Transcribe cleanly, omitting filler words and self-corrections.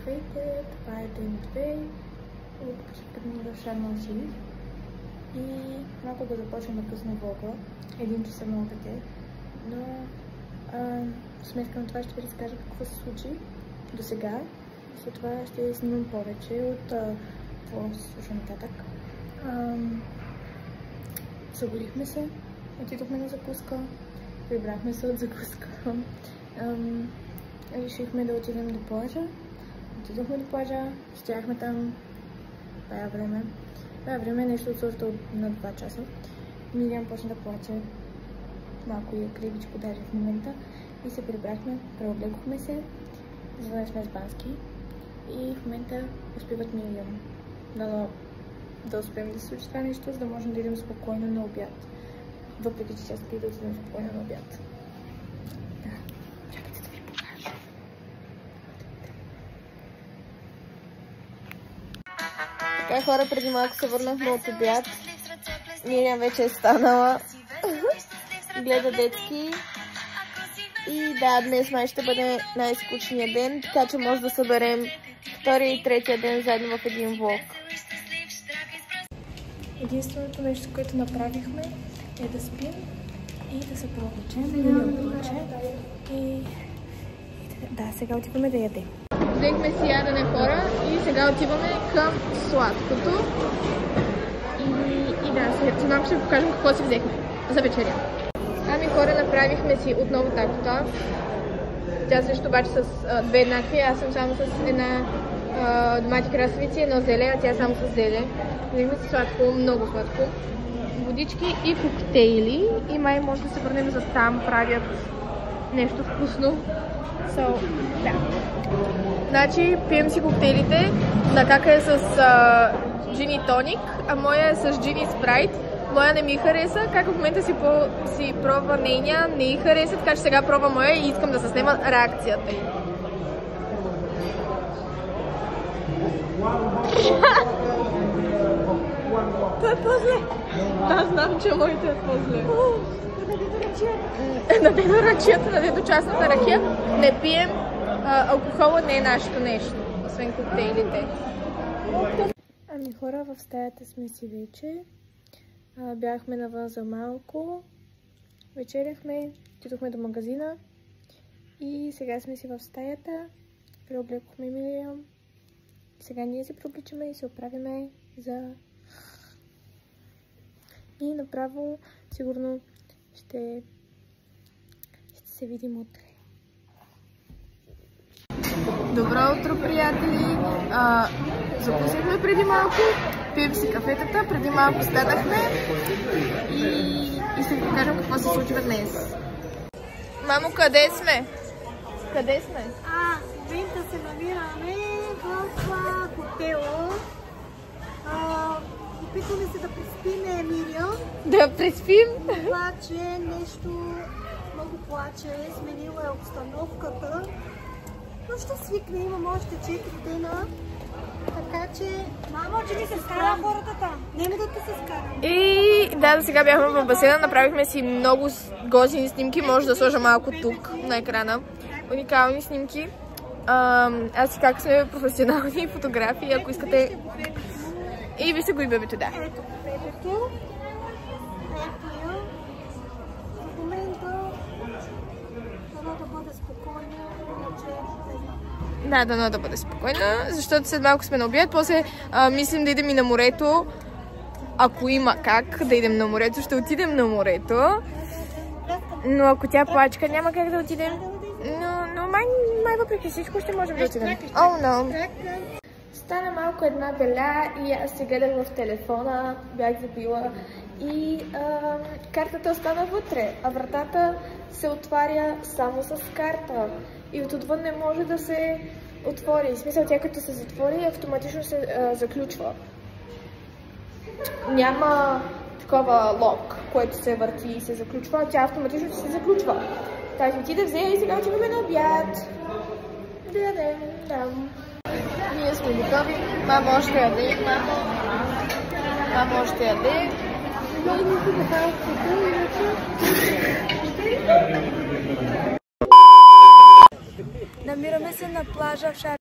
Здравейте, това е ден 2 от почивката ми в Шарм ел Шейх и малко да започнем да късно влога. 1 часа много пете, но сметка на това ще ви разкажа какво се случи до сега. След това ще снимам повече от какво се случва нататък. Събудихме се, отидохме на закуска, прибрахме се от закуска. Решихме да отидем до плажа. Отидохме до плажа, стояхме там бая време, нещо от сорта на 2 часа. Мириам почна да плаче, малко и кривичко даже в момента. И се прибрахме, преоблекохме се, звънехме с Бански и в момента успиват Мириам. Да успеем да се случи това нещо, за да можем да идем спокойно на обяд. Въпреки че сега да отидем спокойно на обяд. Така, хора, преди малко се върнахме от обяд. Мириам вече е станала. Гледа детски. И да, днес май ще бъде най-скучният ден, така че може да съберем втория и третия ден заедно в един влог. Единственото нещо, което направихме, е да спим и да се прооблечем. Да, сега отиваме да ядем. Взехме си ядене, хора, и сега отиваме към сладкото. И да, сега малко ще ви покажем какво си взехме за вечеря. Ами, хора, направихме си отново такота. Тя също обаче с две еднакви, аз съм само с една домати краставици, едно зеле, а тя само с зеле. Взехме си сладко, много сладко. Водички и коктейли. И май може да се върнем за там, правят нещо вкусно. Да. Значи, пием си коктейлите. На кака е с джин и тоник, а моя е с джин и спрайт. Моя не ми хареса, как в момента си пробва нейния, не й хареса, така че сега пробва моя и искам да се снима реакцията й. Това е по-зле. Да, знам, че моите е по-зле. Надедо ръчията, надедо частната ракия. Не пием, алкохола не е нашето нещо, освен коктейлите. Ами, хора, в стаята сме си вече. Бяхме навън за малко, вечеряхме, отидохме до магазина и сега сме си в стаята, преоблекохме Мириам. Сега ние се преобличаме и се оправяме за... И направо сигурно ще се видим утре. Добро утро, приятели! Запуснахме преди малко, пием си кафетата, преди малко станахме и ще ви покажем какво се случва днес. Мамо, къде сме? Къде сме? В момента се намираме в хотела. Опитваме се да преспиме Мириам. Да преспим? Обаче нещо много плаче, сменила е обстановката. Но ще свикне, имам още 4 дена. Така че... Мамо, че ни се скара хората там. Нема да те се скара. И да, сега бяхме в басейна, направихме си много готини снимки. Може да сложа малко тук на екрана. Уникални снимки. Аз си как сме професионални фотографии, ако искате. И вижте го и бебето, да. Ето бебето. Ето я. В момента дано да бъде спокойна. Да, дано да бъде спокойна, защото след малко сме на обяд. После мислим да идем и на морето. Ако има как да идем на морето, ще отидем на морето. Но ако тя плачка, няма как да отидем. Но май въпреки всичко ще можем да отидем. Oh, no. Стана малко една деля и аз се гледах в телефона, бях забила и картата остана вътре, а вратата се отваря само с карта и отвън не може да се отвори. В смисъл, тя като се затвори, автоматично се заключва. Няма такова лок, което се върти и се заключва, тя автоматично се заключва. Тази отиде, взе и сега отиваме на обяд. Да ядем, да. Ние сме готови. Мама още яде. Мама още яде. Намираме се на плажа в Шарм